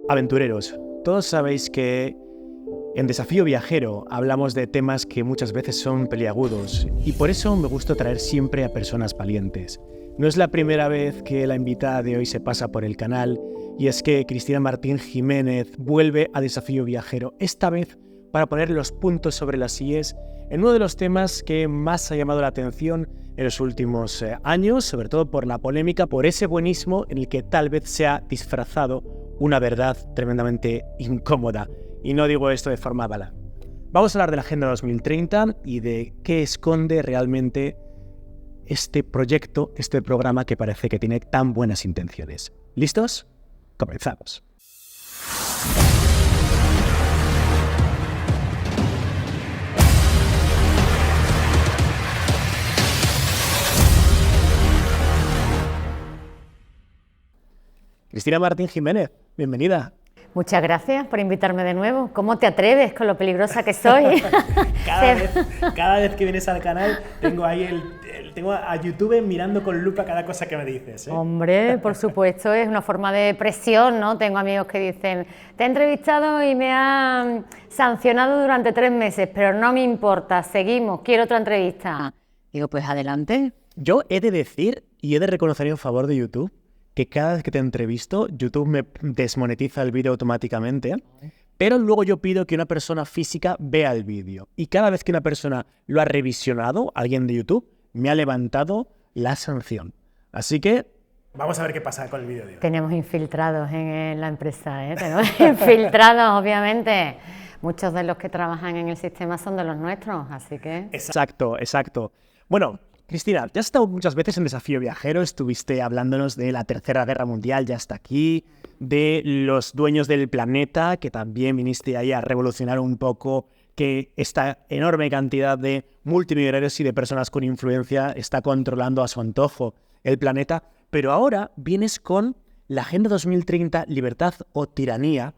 Aventureros, todos sabéis que en Desafío Viajero hablamos de temas que muchas veces son peliagudos y por eso me gusta traer siempre a personas valientes. No es la primera vez que la invitada de hoy se pasa por el canal y es que Cristina Martín Jiménez vuelve a Desafío Viajero, esta vez para poner los puntos sobre las IES en uno de los temas que más ha llamado la atención en los últimos años, sobre todo por la polémica, por ese buenismo en el que tal vez se ha disfrazado una verdad tremendamente incómoda. Y no digo esto de forma bala. Vamos a hablar de la Agenda 2030 y de qué esconde realmente este proyecto, este programa que parece que tiene tan buenas intenciones. ¿Listos? Comenzamos. Cristina Martín Jiménez, bienvenida. Muchas gracias por invitarme de nuevo. ¿Cómo te atreves con lo peligrosa que soy? cada vez que vienes al canal tengo ahí tengo a YouTube mirando con lupa cada cosa que me dices, ¿eh? Hombre, por supuesto, es una forma de presión, ¿no? Tengo amigos que dicen, te he entrevistado y me han sancionado durante 3 meses, pero no me importa, seguimos, quiero otra entrevista. Digo, pues adelante. Yo he de decir y he de reconocer en favor de YouTube que cada vez que te entrevisto, YouTube me desmonetiza el vídeo automáticamente, pero luego yo pido que una persona física vea el vídeo. Y cada vez que una persona lo ha revisionado, alguien de YouTube, me ha levantado la sanción. Así que vamos a ver qué pasa con el vídeo de hoy. Tenemos infiltrados en la empresa, ¿eh? Tenemos infiltrados, obviamente. Muchos de los que trabajan en el sistema son de los nuestros, así que... Exacto. Bueno, Cristina, ya has estado muchas veces en Desafío Viajero, estuviste hablándonos de la Tercera Guerra Mundial, ya está aquí, de los dueños del planeta, que también viniste ahí a revolucionar un poco que esta enorme cantidad de multimillonarios y de personas con influencia está controlando a su antojo el planeta, pero ahora vienes con la Agenda 2030, Libertad o Tiranía,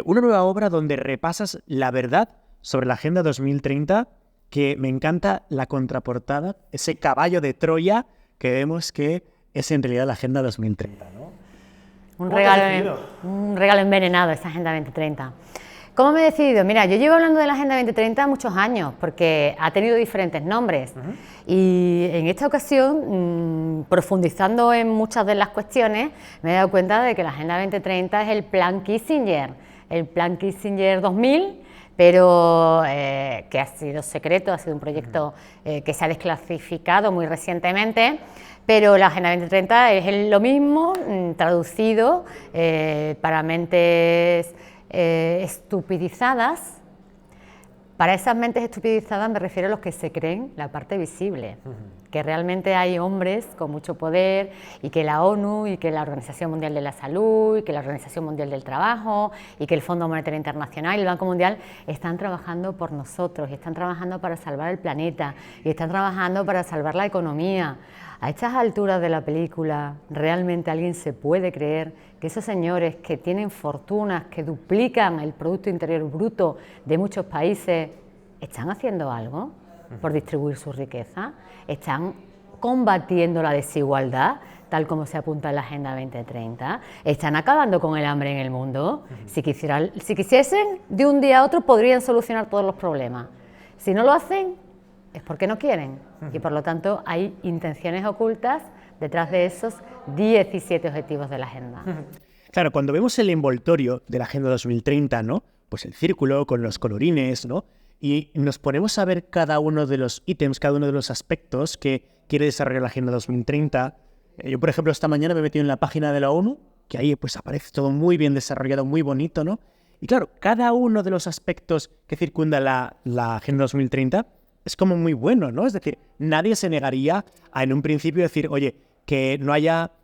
una nueva obra donde repasas la verdad sobre la Agenda 2030, que me encanta la contraportada, ese caballo de Troya que vemos que es en realidad la Agenda 2030, ¿no? Un regalo envenenado esta Agenda 2030. ¿Cómo me he decidido? Mira, yo llevo hablando de la Agenda 2030 muchos años, porque ha tenido diferentes nombres. Y en esta ocasión, profundizando en muchas de las cuestiones, me he dado cuenta de que la Agenda 2030 es el Plan Kissinger 2000, pero que ha sido secreto, ha sido un proyecto que se ha desclasificado muy recientemente, pero la Agenda 2030 es lo mismo, traducido para mentes estupidizadas. Para esas mentes estupidizadas me refiero a los que se creen la parte visible, que realmente hay hombres con mucho poder y que la ONU y que la Organización Mundial de la Salud y que la Organización Mundial del Trabajo y que el Fondo Monetario Internacional y el Banco Mundial están trabajando por nosotros y están trabajando para salvar el planeta y están trabajando para salvar la economía. A estas alturas de la película, ¿realmente alguien se puede creer que esos señores que tienen fortunas, que duplican el Producto Interior Bruto de muchos países, están haciendo algo por distribuir su riqueza? ¿Están combatiendo la desigualdad, tal como se apunta en la Agenda 2030? ¿Están acabando con el hambre en el mundo? Si quisiesen, de un día a otro podrían solucionar todos los problemas. Si no lo hacen, es porque no quieren, y por lo tanto hay intenciones ocultas detrás de esos 17 objetivos de la agenda. Claro, cuando vemos el envoltorio de la Agenda 2030, ¿no? Pues el círculo con los colorines, ¿no? Y nos ponemos a ver cada uno de los ítems, cada uno de los aspectos que quiere desarrollar la Agenda 2030. Yo, por ejemplo, esta mañana me he metido en la página de la ONU, que ahí pues aparece todo muy bien desarrollado, muy bonito, ¿no? Y claro, cada uno de los aspectos que circunda la Agenda 2030 es como muy bueno, ¿no? Es decir, nadie se negaría a en un principio decir, oye, que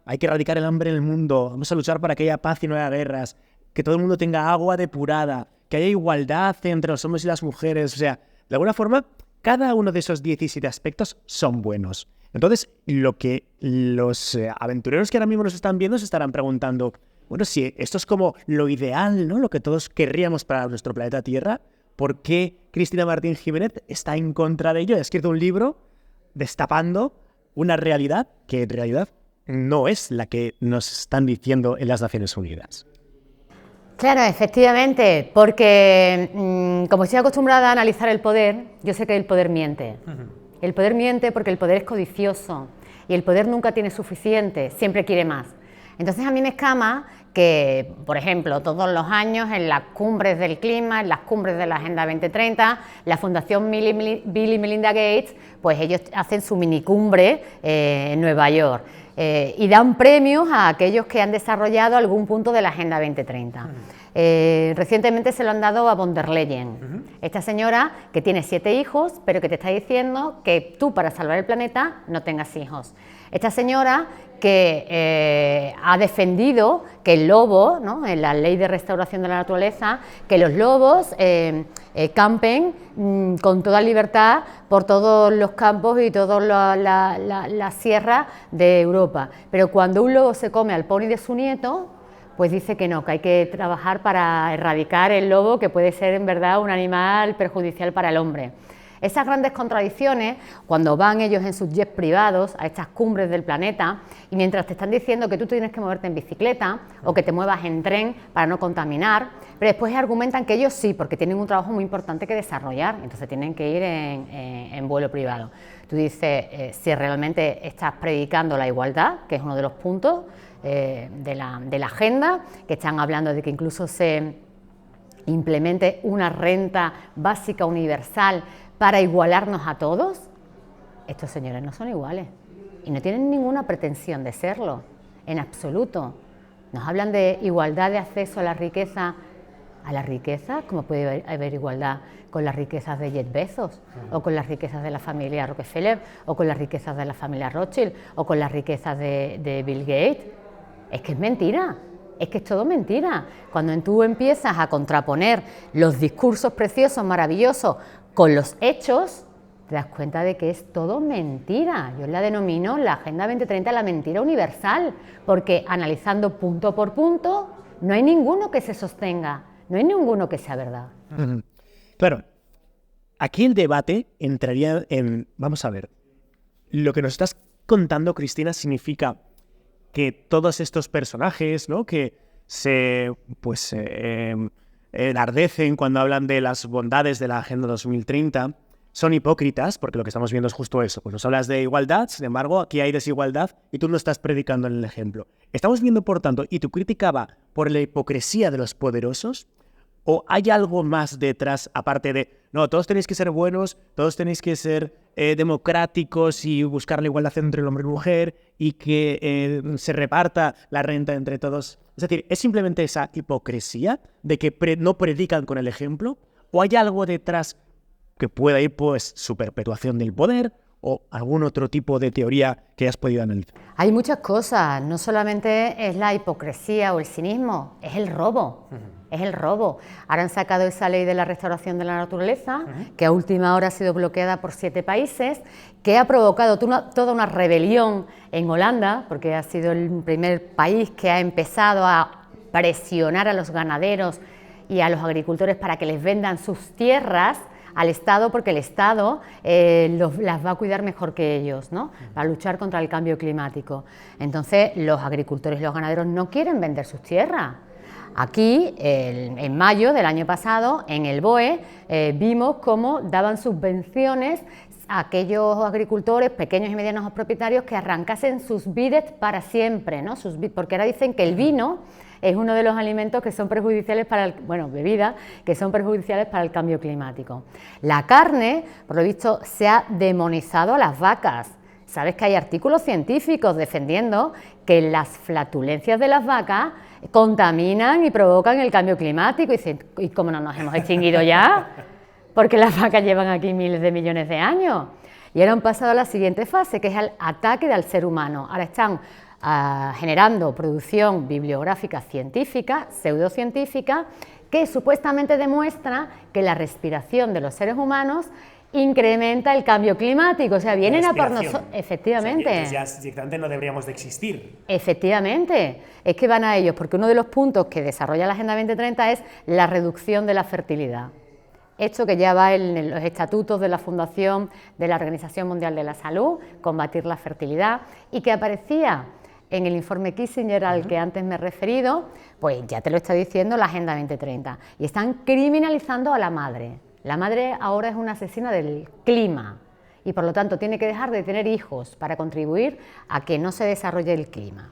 hay que erradicar el hambre en el mundo, vamos a luchar para que haya paz y no haya guerras, que todo el mundo tenga agua depurada, que haya igualdad entre los hombres y las mujeres. O sea, de alguna forma, cada uno de esos 17 aspectos son buenos. Entonces, lo que los aventureros que ahora mismo nos están viendo se estarán preguntando, bueno, si esto es como lo ideal, ¿no? Lo que todos querríamos para nuestro planeta Tierra, ¿por qué Cristina Martín Jiménez está en contra de ello? Ha escrito un libro destapando una realidad que en realidad no es la que nos están diciendo en las Naciones Unidas. Claro, efectivamente, porque como estoy acostumbrada a analizar el poder, yo sé que el poder miente. El poder miente porque el poder es codicioso y el poder nunca tiene suficiente, siempre quiere más. Entonces a mí me escama que, por ejemplo, todos los años en las cumbres del clima, en las cumbres de la Agenda 2030, la Fundación Bill y Melinda Gates, pues ellos hacen su minicumbre en Nueva York y dan premios a aquellos que han desarrollado algún punto de la Agenda 2030. Recientemente se lo han dado a von der Leyen, esta señora que tiene 7 hijos, pero que te está diciendo que tú para salvar el planeta no tengas hijos. Esta señora que ha defendido que el lobo, ¿no?, en la ley de restauración de la naturaleza, que los lobos campen con toda libertad por todos los campos y todas las sierras de Europa. Pero cuando un lobo se come al pony de su nieto, pues dice que no, que hay que trabajar para erradicar el lobo, que puede ser en verdad un animal perjudicial para el hombre. Esas grandes contradicciones, cuando van ellos en sus jets privados a estas cumbres del planeta y mientras te están diciendo que tú tienes que moverte en bicicleta o que te muevas en tren para no contaminar, pero después argumentan que ellos sí, porque tienen un trabajo muy importante que desarrollar, entonces tienen que ir en vuelo privado. Tú dices, si realmente estás predicando la igualdad, que es uno de los puntos de la agenda, que están hablando de que incluso se implemente una renta básica universal para igualarnos a todos, estos señores no son iguales y no tienen ninguna pretensión de serlo, en absoluto. Nos hablan de igualdad de acceso a la riqueza, ¿cómo puede haber igualdad con las riquezas de Jeff Bezos, o con las riquezas de la familia Rockefeller, o con las riquezas de la familia Rothschild, o con las riquezas de Bill Gates? Es que es mentira. Es que es todo mentira. Cuando tú empiezas a contraponer los discursos preciosos, maravillosos, con los hechos, te das cuenta de que es todo mentira. Yo la denomino la Agenda 2030 la mentira universal, porque analizando punto por punto, no hay ninguno que se sostenga, no hay ninguno que sea verdad. Claro, aquí el debate entraría en... Vamos a ver, lo que nos estás contando, Cristina, significa que todos estos personajes, ¿no?, que se enardecen cuando hablan de las bondades de la Agenda 2030, son hipócritas, porque lo que estamos viendo es justo eso. Pues nos hablas de igualdad, sin embargo, aquí hay desigualdad y tú lo estás predicando en el ejemplo. Estamos viendo, por tanto, y tu crítica va por la hipocresía de los poderosos, ¿o hay algo más detrás, aparte de, no, todos tenéis que ser buenos, todos tenéis que ser democráticos y buscar la igualdad entre el hombre y la mujer y que se reparta la renta entre todos? Es decir, ¿es simplemente esa hipocresía de que no predican con el ejemplo? ¿O hay algo detrás que pueda ir, pues, su perpetuación del poder o algún otro tipo de teoría que hayas podido analizar? Hay muchas cosas, no solamente es la hipocresía o el cinismo, es el robo. Es el robo. Ahora han sacado esa ley de la restauración de la naturaleza, que a última hora ha sido bloqueada por 7 países, que ha provocado toda una rebelión en Holanda, porque ha sido el primer país que ha empezado a presionar a los ganaderos y a los agricultores para que les vendan sus tierras al Estado, porque el Estado las va a cuidar mejor que ellos, ¿no?, para luchar contra el cambio climático. Entonces, los agricultores y los ganaderos no quieren vender sus tierras. Aquí, en mayo del año pasado, en el BOE, vimos cómo daban subvenciones a aquellos agricultores, pequeños y medianos propietarios, que arrancasen sus vides para siempre, ¿no? Porque ahora dicen que el vino es uno de los alimentos que son perjudiciales para bebidas que son perjudiciales para el cambio climático. La carne, por lo visto, se ha demonizado a las vacas. Sabes que hay artículos científicos defendiendo que las flatulencias de las vacas contaminan y provocan el cambio climático. Y dicen, ¿y cómo no nos hemos extinguido ya? Porque las vacas llevan aquí miles de millones de años. Y ahora han pasado a la siguiente fase, que es el ataque al ser humano. Ahora están generando producción bibliográfica científica, pseudocientífica, que supuestamente demuestra que la respiración de los seres humanos incrementa el cambio climático. O sea, vienen a por nosotros. Efectivamente. O sea, ya directamente no deberíamos de existir. Efectivamente. Es que van a ellos, porque uno de los puntos que desarrolla la Agenda 2030 es la reducción de la fertilidad. Esto que ya va en los estatutos de la Fundación de la Organización Mundial de la Salud, combatir la fertilidad, y que aparecía en el informe Kissinger al que antes me he referido, pues ya te lo está diciendo la Agenda 2030, y están criminalizando a la madre. La madre ahora es una asesina del clima y por lo tanto tiene que dejar de tener hijos para contribuir a que no se desarrolle el clima.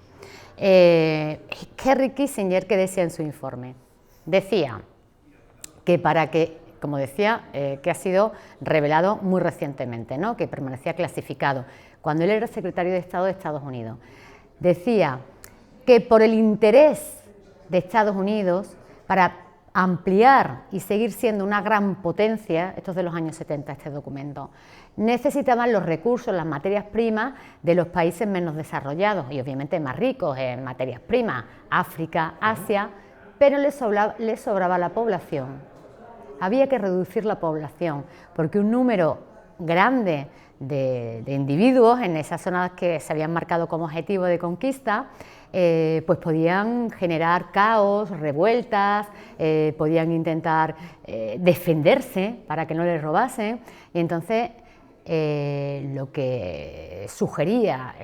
Henry Kissinger, ¿qué decía en su informe? Decía que para que, como decía, que ha sido revelado muy recientemente, ¿no? Que permanecía clasificado, cuando él era secretario de Estado de Estados Unidos. Decía que por el interés de Estados Unidos para ampliar y seguir siendo una gran potencia, esto es de los años 70 este documento, necesitaban los recursos, las materias primas de los países menos desarrollados y obviamente más ricos en materias primas, África, Asia, pero les sobraba la población. Había que reducir la población porque un número grande de individuos en esas zonas que se habían marcado como objetivo de conquista, pues podían generar caos, revueltas, podían intentar defenderse para que no les robasen, y entonces lo que sugería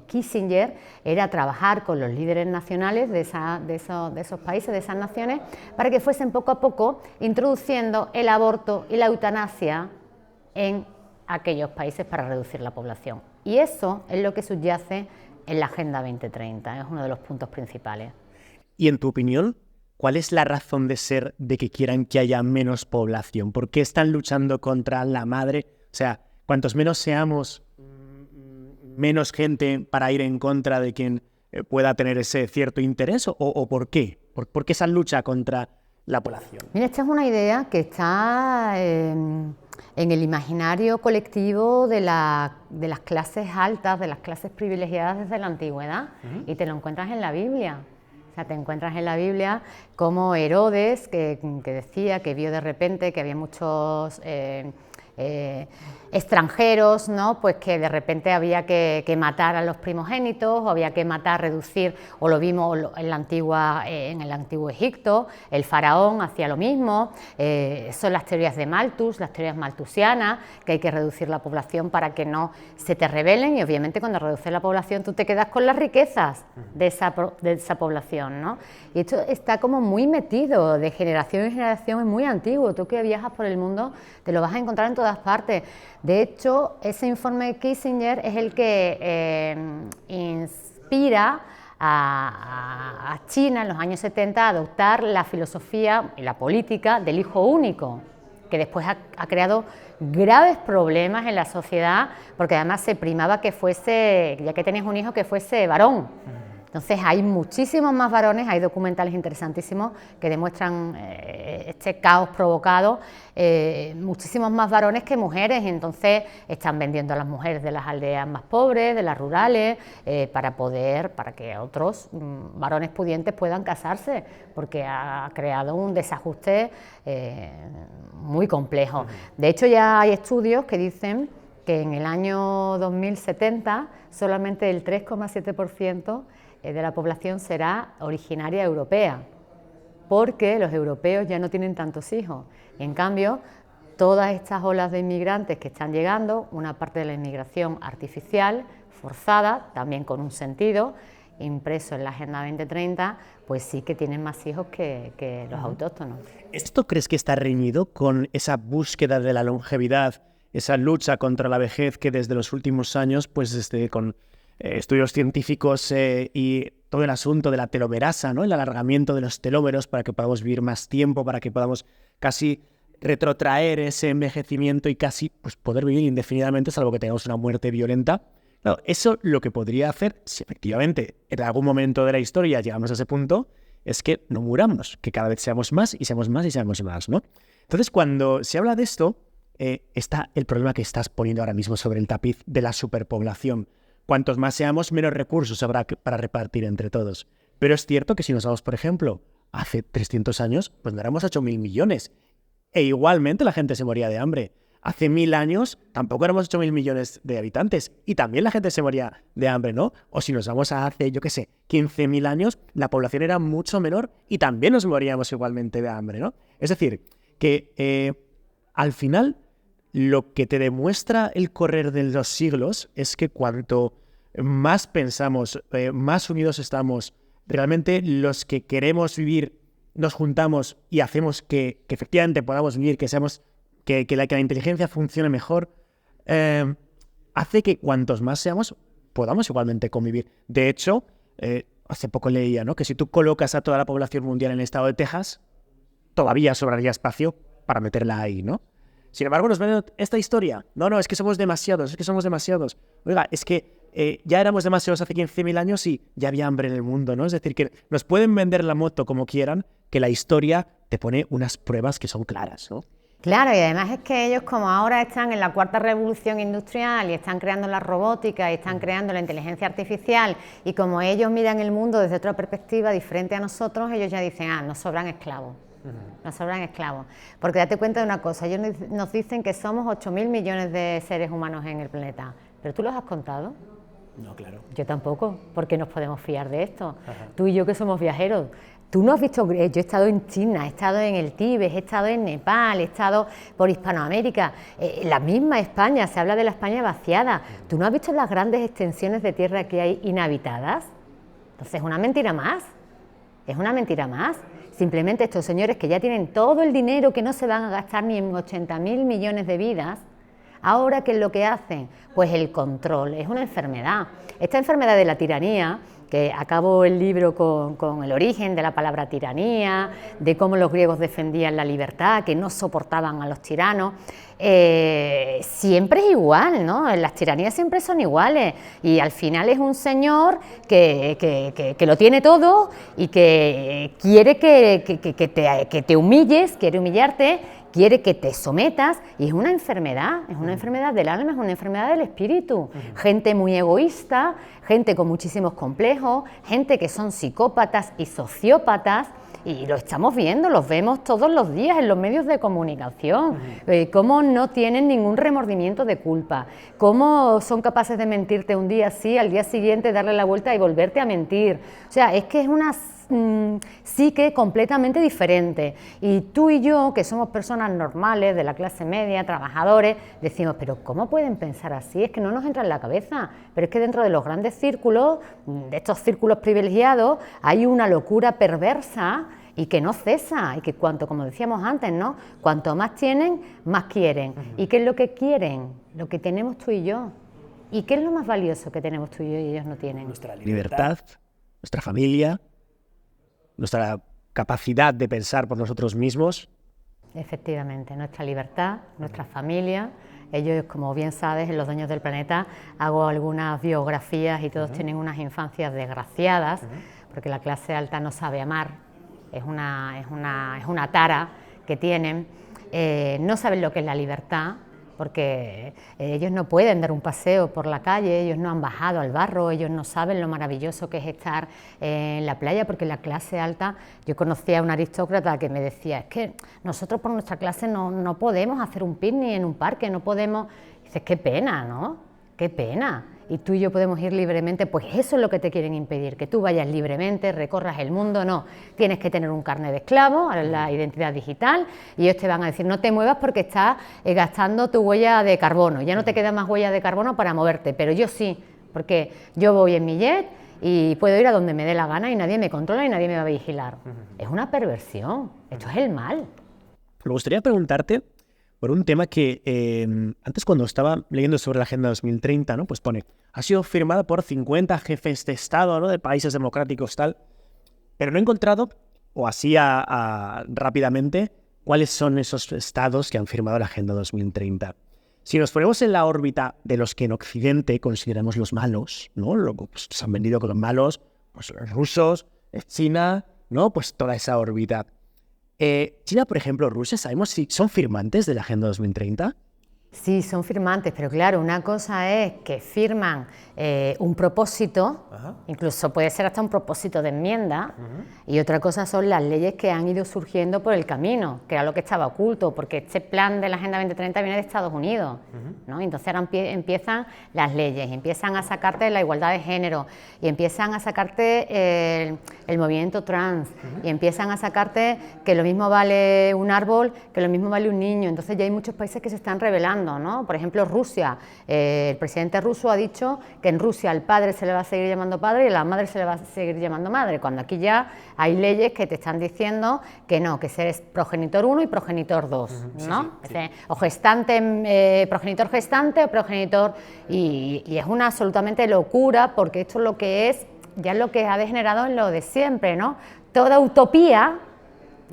Kissinger era trabajar con los líderes nacionales de esos países, de esas naciones, para que fuesen poco a poco introduciendo el aborto y la eutanasia en aquellos países para reducir la población. Y eso es lo que subyace en la Agenda 2030, es uno de los puntos principales. Y en tu opinión, ¿cuál es la razón de ser de que quieran que haya menos población? ¿Por qué están luchando contra la madre? O sea, cuantos menos seamos, menos gente para ir en contra de quien pueda tener ese cierto interés, ¿o por qué? ¿Por qué esa lucha contra la población? Mira, esta es una idea que está en el imaginario colectivo de las clases altas, de las clases privilegiadas desde la antigüedad, y te lo encuentras en la Biblia. O sea, te encuentras en la Biblia como Herodes, que decía que vio de repente que había muchos extranjeros, ¿no? Pues que de repente había que matar a los primogénitos, o había que matar, reducir, o lo vimos en el antiguo Egipto, el faraón hacía lo mismo. Son las teorías de Malthus, las teorías malthusianas, que hay que reducir la población para que no se te rebelen, y obviamente cuando reduces la población tú te quedas con las riquezas de esa población, ¿no? Y esto está como muy metido, de generación en generación, es muy antiguo. Tú que viajas por el mundo te lo vas a encontrar en todas partes. De hecho, ese informe de Kissinger es el que inspira a China en los años 70 a adoptar la filosofía y la política del hijo único, que después ha creado graves problemas en la sociedad, porque además se primaba que fuese, ya que tenías un hijo, que fuese varón. Entonces hay muchísimos más varones, hay documentales interesantísimos que demuestran este caos provocado, muchísimos más varones que mujeres, y entonces están vendiendo a las mujeres de las aldeas más pobres, de las rurales, para que otros varones pudientes puedan casarse, porque ha creado un desajuste muy complejo. De hecho, ya hay estudios que dicen que en el año 2070 solamente el 3,7% de la población será originaria europea, porque los europeos ya no tienen tantos hijos. En cambio, todas estas olas de inmigrantes que están llegando, una parte de la inmigración artificial, forzada, también con un sentido, impreso en la Agenda 2030, pues sí que tienen más hijos que los autóctonos. ¿Esto crees que está reñido con esa búsqueda de la longevidad, esa lucha contra la vejez que desde los últimos años, pues con estudios científicos y todo el asunto de la telomerasa, ¿no? El alargamiento de los telómeros para que podamos vivir más tiempo, para que podamos casi retrotraer ese envejecimiento y casi pues, poder vivir indefinidamente, salvo que tengamos una muerte violenta? Claro, eso lo que podría hacer, si efectivamente en algún momento de la historia llegamos a ese punto, es que no muramos, que cada vez seamos más y seamos más y seamos más, ¿no? Entonces, cuando se habla de esto, está el problema que estás poniendo ahora mismo sobre el tapiz de la superpoblación. Cuantos más seamos, menos recursos habrá para repartir entre todos. Pero es cierto que si nos vamos, por ejemplo, hace 300 años, pues no éramos 8.000 millones. E igualmente la gente se moría de hambre. Hace 1000 años tampoco éramos 8.000 millones de habitantes. Y también la gente se moría de hambre, ¿no? O si nos vamos a hace, 15.000 años, la población era mucho menor y también nos moríamos igualmente de hambre, ¿no? Es decir, que al final lo que te demuestra el correr de los siglos es que cuanto más pensamos, más unidos estamos. Realmente los que queremos vivir nos juntamos y hacemos que efectivamente podamos vivir, que la inteligencia funcione mejor, hace que cuantos más seamos, podamos igualmente convivir. De hecho, hace poco leía, ¿no?, que si tú colocas a toda la población mundial en el estado de Texas, todavía sobraría espacio para meterla ahí, ¿no? Sin embargo, nos ven esta historia. No, es que somos demasiados, Oiga, es que ya éramos demasiados hace 15.000 años y ya había hambre en el mundo, ¿no? Es decir, que nos pueden vender la moto como quieran, que la historia te pone unas pruebas que son claras, ¿no? Claro, y además es que ellos, como ahora están en la cuarta revolución industrial y están creando la robótica y están creando la inteligencia artificial, y como ellos miran el mundo desde otra perspectiva diferente a nosotros, ellos ya dicen, nos sobran esclavos. Nos sobran esclavos. Porque date cuenta de una cosa, ellos nos dicen que somos 8.000 millones de seres humanos en el planeta. ¿Pero tú los has contado? No, claro. Yo tampoco, porque nos podemos fiar de esto. Tú y yo, que somos viajeros. Tú no has visto, yo he estado en China, he estado en el Tíbet, he estado en Nepal, he estado por Hispanoamérica, la misma España, se habla de la España vaciada. ¿Tú no has visto las grandes extensiones de tierra que hay inhabitadas? Entonces es una mentira más, Simplemente estos señores que ya tienen todo el dinero, que no se van a gastar ni en 80.000 millones de vidas, ahora, ¿qué es lo que hacen? Pues el control, es una enfermedad. Esta enfermedad de la tiranía, que acabo el libro con el origen de la palabra tiranía, de cómo los griegos defendían la libertad, que no soportaban a los tiranos, siempre es igual, ¿no? Las tiranías siempre son iguales, y al final es un señor que lo tiene todo y que quiere que te humilles, quiere humillarte, quiere que te sometas, y es una enfermedad del alma, es una enfermedad del espíritu. Gente muy egoísta, gente con muchísimos complejos, gente que son psicópatas y sociópatas, y lo estamos viendo, los vemos todos los días en los medios de comunicación, cómo no tienen ningún remordimiento de culpa, cómo son capaces de mentirte un día sí, al día siguiente darle la vuelta y volverte a mentir. O sea, es que es una psique completamente diferente, y tú y yo, que somos personas normales, de la clase media, trabajadores, decimos, pero ¿cómo pueden pensar así? Es que no nos entra en la cabeza. Pero es que dentro de los grandes círculos, de estos círculos privilegiados, hay una locura perversa y que no cesa, y que como decíamos antes, ¿no?, cuanto más tienen, más quieren. ¿Y qué es lo que quieren? Lo que tenemos tú y yo. ¿Y qué es lo más valioso que tenemos tú y yo y ellos no tienen? Nuestra libertad, nuestra familia, nuestra capacidad de pensar por nosotros mismos. Efectivamente, nuestra libertad, nuestra familia. Ellos, como bien sabes, en Los Dueños del Planeta hago algunas biografías y todos tienen unas infancias desgraciadas, porque la clase alta no sabe amar, es una tara que tienen, no saben lo que es la libertad, porque ellos no pueden dar un paseo por la calle, ellos no han bajado al barro, ellos no saben lo maravilloso que es estar en la playa, porque la clase alta, yo conocía a un aristócrata que me decía, es que nosotros por nuestra clase no podemos hacer un picnic en un parque, no podemos. Dices, qué pena, ¿no? Qué pena. Y tú y yo podemos ir libremente, pues eso es lo que te quieren impedir, que tú vayas libremente, recorras el mundo. No, tienes que tener un carnet de esclavo, la identidad digital, y ellos te van a decir, no te muevas porque estás gastando tu huella de carbono, ya no te queda más huella de carbono para moverte, pero yo sí, porque yo voy en mi jet y puedo ir a donde me dé la gana y nadie me controla y nadie me va a vigilar. Es una perversión, esto es el mal. Me gustaría preguntarte por un tema que antes, cuando estaba leyendo sobre la Agenda 2030, ¿no?, pues pone, ha sido firmada por 50 jefes de Estado, ¿no?, de países democráticos, tal, pero no he encontrado, o así rápidamente, cuáles son esos estados que han firmado la Agenda 2030. Si nos ponemos en la órbita de los que en Occidente consideramos los malos, ¿no?, pues, se han vendido con los malos, pues los rusos, China, ¿no?, pues toda esa órbita. China, por ejemplo, Rusia, ¿sabemos si son firmantes de la Agenda 2030? Sí, son firmantes, pero claro, una cosa es que firman un propósito, incluso puede ser hasta un propósito de enmienda, y otra cosa son las leyes que han ido surgiendo por el camino, que era lo que estaba oculto, porque este plan de la Agenda 2030 viene de Estados Unidos, ¿no? Entonces ahora empiezan las leyes, empiezan a sacarte la igualdad de género, y empiezan a sacarte el movimiento trans, y empiezan a sacarte que lo mismo vale un árbol, que lo mismo vale un niño. Entonces ya hay muchos países que se están rebelando. pasando, ¿no? Por ejemplo, Rusia, el presidente ruso ha dicho que en Rusia al padre se le va a seguir llamando padre y a la madre se le va a seguir llamando madre, cuando aquí ya hay leyes que te están diciendo que no, que eres progenitor 1 y progenitor 2, ¿no? Sí. O gestante, progenitor gestante o progenitor... Y es una absolutamente locura, porque esto es lo que es, ya es lo que ha degenerado en lo de siempre, ¿no? Toda utopía,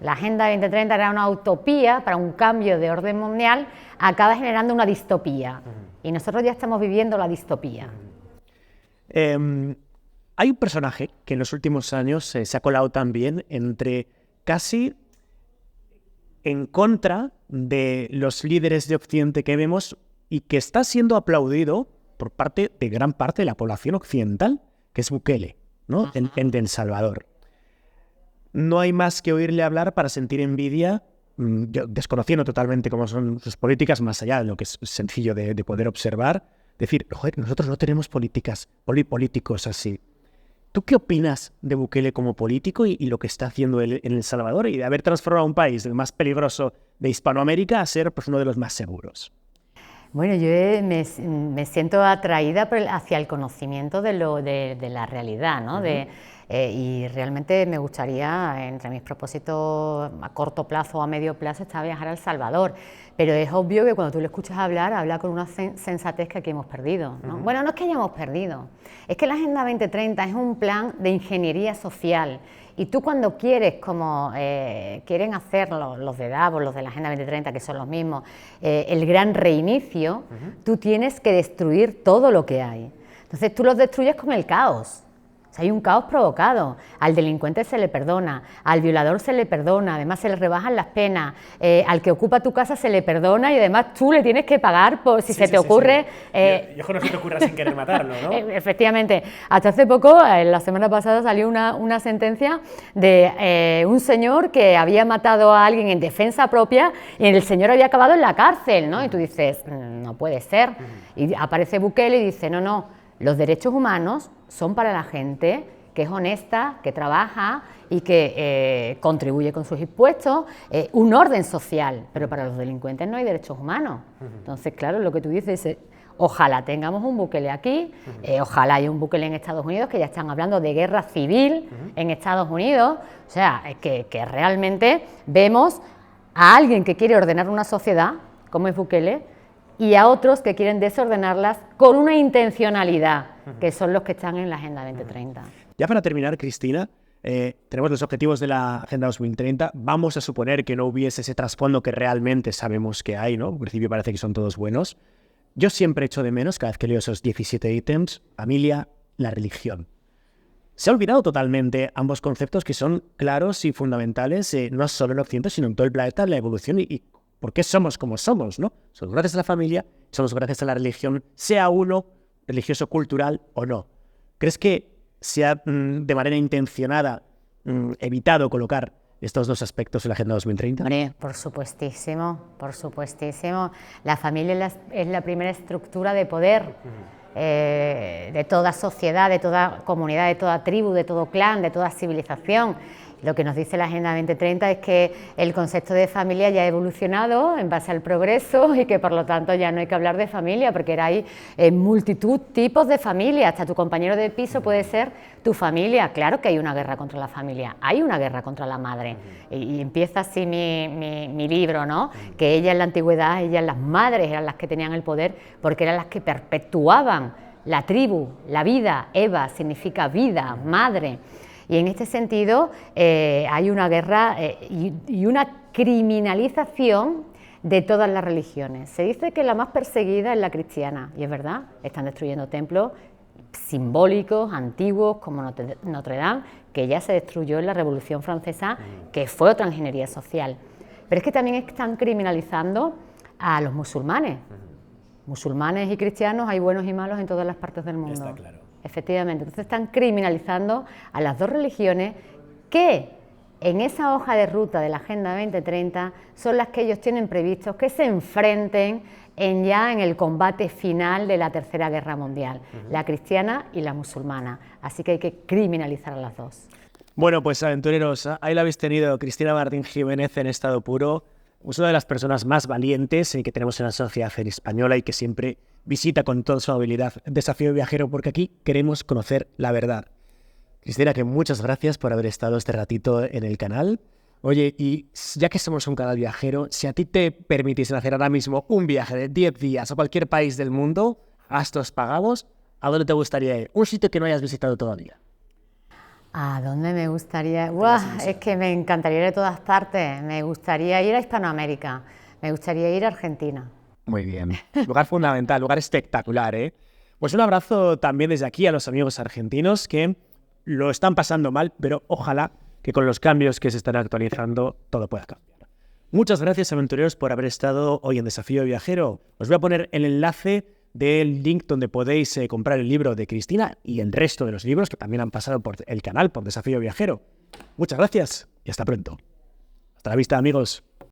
la Agenda 2030 era una utopía para un cambio de orden mundial, acaba generando una distopía. Y nosotros ya estamos viviendo la distopía. Hay un personaje que en los últimos años se ha colado también entre casi en contra de los líderes de Occidente que vemos y que está siendo aplaudido por parte de gran parte de la población occidental, que es Bukele, ¿no? En El Salvador. No hay más que oírle hablar para sentir envidia, yo, desconociendo totalmente cómo son sus políticas, más allá de lo que es sencillo de poder observar, decir, joder, nosotros no tenemos políticos así. ¿Tú qué opinas de Bukele como político y lo que está haciendo él en El Salvador y de haber transformado un país del más peligroso de Hispanoamérica a ser pues, uno de los más seguros? Bueno, yo me siento atraída hacia el conocimiento de la realidad, ¿no? Y realmente me gustaría, entre mis propósitos a corto plazo o a medio plazo, está viajar a El Salvador. Pero es obvio que cuando tú le escuchas hablar, habla con una sensatez que aquí hemos perdido, ¿no? Bueno, no es que hayamos perdido, es que la Agenda 2030 es un plan de ingeniería social. Y tú cuando quieres, como quieren hacer los de Davos, los de la Agenda 2030, que son los mismos, el gran reinicio, tú tienes que destruir todo lo que hay. Entonces tú los destruyes con el caos. O sea, hay un caos provocado. Al delincuente se le perdona, al violador se le perdona, además se le rebajan las penas, al que ocupa tu casa se le perdona y además tú le tienes que pagar por si se te ocurre... Y ojo, no se te ocurra sin querer matarlo, ¿no? Efectivamente. Hasta hace poco, la semana pasada, salió una sentencia de un señor que había matado a alguien en defensa propia y el señor había acabado en la cárcel, ¿no? Y tú dices, no puede ser. Y aparece Bukele y dice, no, los derechos humanos son para la gente que es honesta, que trabaja y que contribuye con sus impuestos, un orden social, pero para los delincuentes no hay derechos humanos. Entonces, claro, lo que tú dices es, ojalá tengamos un Bukele aquí, ojalá haya un Bukele en Estados Unidos, que ya están hablando de guerra civil en Estados Unidos, o sea, que realmente vemos a alguien que quiere ordenar una sociedad, como es Bukele, y a otros que quieren desordenarlas con una intencionalidad, que son los que están en la Agenda 2030. Ya para terminar, Cristina, tenemos los objetivos de la Agenda 2030. Vamos a suponer que no hubiese ese trasfondo que realmente sabemos que hay, ¿no? En principio parece que son todos buenos. Yo siempre echo de menos, cada vez que leo esos 17 ítems, familia, la religión. Se ha olvidado totalmente ambos conceptos que son claros y fundamentales, no solo en Occidente, sino en todo el planeta, la evolución y por qué somos como somos, ¿no? Somos gracias a la familia, somos gracias a la religión, sea uno religioso, cultural o no. ¿Crees que se ha de manera intencionada evitado colocar estos dos aspectos en la Agenda 2030? Hombre, por supuestísimo, por supuestísimo. La familia es la primera estructura de poder de toda sociedad, de toda comunidad, de toda tribu, de todo clan, de toda civilización. Lo que nos dice la Agenda 2030 es que el concepto de familia ya ha evolucionado en base al progreso y que por lo tanto ya no hay que hablar de familia, porque hay multitud tipos de familia, hasta tu compañero de piso puede ser tu familia. Claro que hay una guerra contra la familia, hay una guerra contra la madre, y empieza así mi libro, ¿no? Que ellas en la antigüedad, las madres eran las que tenían el poder porque eran las que perpetuaban la tribu, la vida. Eva significa vida, madre. Y en este sentido hay una guerra y una criminalización de todas las religiones. Se dice que la más perseguida es la cristiana, y es verdad, están destruyendo templos simbólicos, antiguos, como Notre Dame, que ya se destruyó en la Revolución Francesa, que fue otra ingeniería social. Pero es que también están criminalizando a los musulmanes. Musulmanes y cristianos hay buenos y malos en todas las partes del mundo. Está claro. Efectivamente, entonces están criminalizando a las dos religiones que en esa hoja de ruta de la Agenda 2030 son las que ellos tienen previstos que se enfrenten ya en el combate final de la Tercera Guerra Mundial, la cristiana y la musulmana. Así que hay que criminalizar a las dos. Bueno, pues aventureros, ahí lo habéis tenido, Cristina Martín Jiménez en estado puro. es una de las personas más valientes que tenemos en la sociedad española y que siempre visita con toda su habilidad Desafío Viajero, porque aquí queremos conocer la verdad. Cristina, que muchas gracias por haber estado este ratito en el canal. Oye, y ya que somos un canal viajero, si a ti te permitiesen hacer ahora mismo un viaje de 10 días a cualquier país del mundo, gastos pagados, ¿a dónde te gustaría ir? Un sitio que no hayas visitado todavía. ¿A dónde me gustaría? ¡Buah! Es que me encantaría ir de todas partes. Me gustaría ir a Hispanoamérica. Me gustaría ir a Argentina. Muy bien. Lugar fundamental, lugar espectacular, ¿eh? Pues un abrazo también desde aquí a los amigos argentinos que lo están pasando mal, pero ojalá que con los cambios que se están actualizando todo pueda cambiar. Muchas gracias, aventureros, por haber estado hoy en Desafío Viajero. Os voy a poner el enlace del link donde podéis comprar el libro de Cristina y el resto de los libros que también han pasado por el canal, por Desafío Viajero. Muchas gracias y hasta pronto. Hasta la vista, amigos.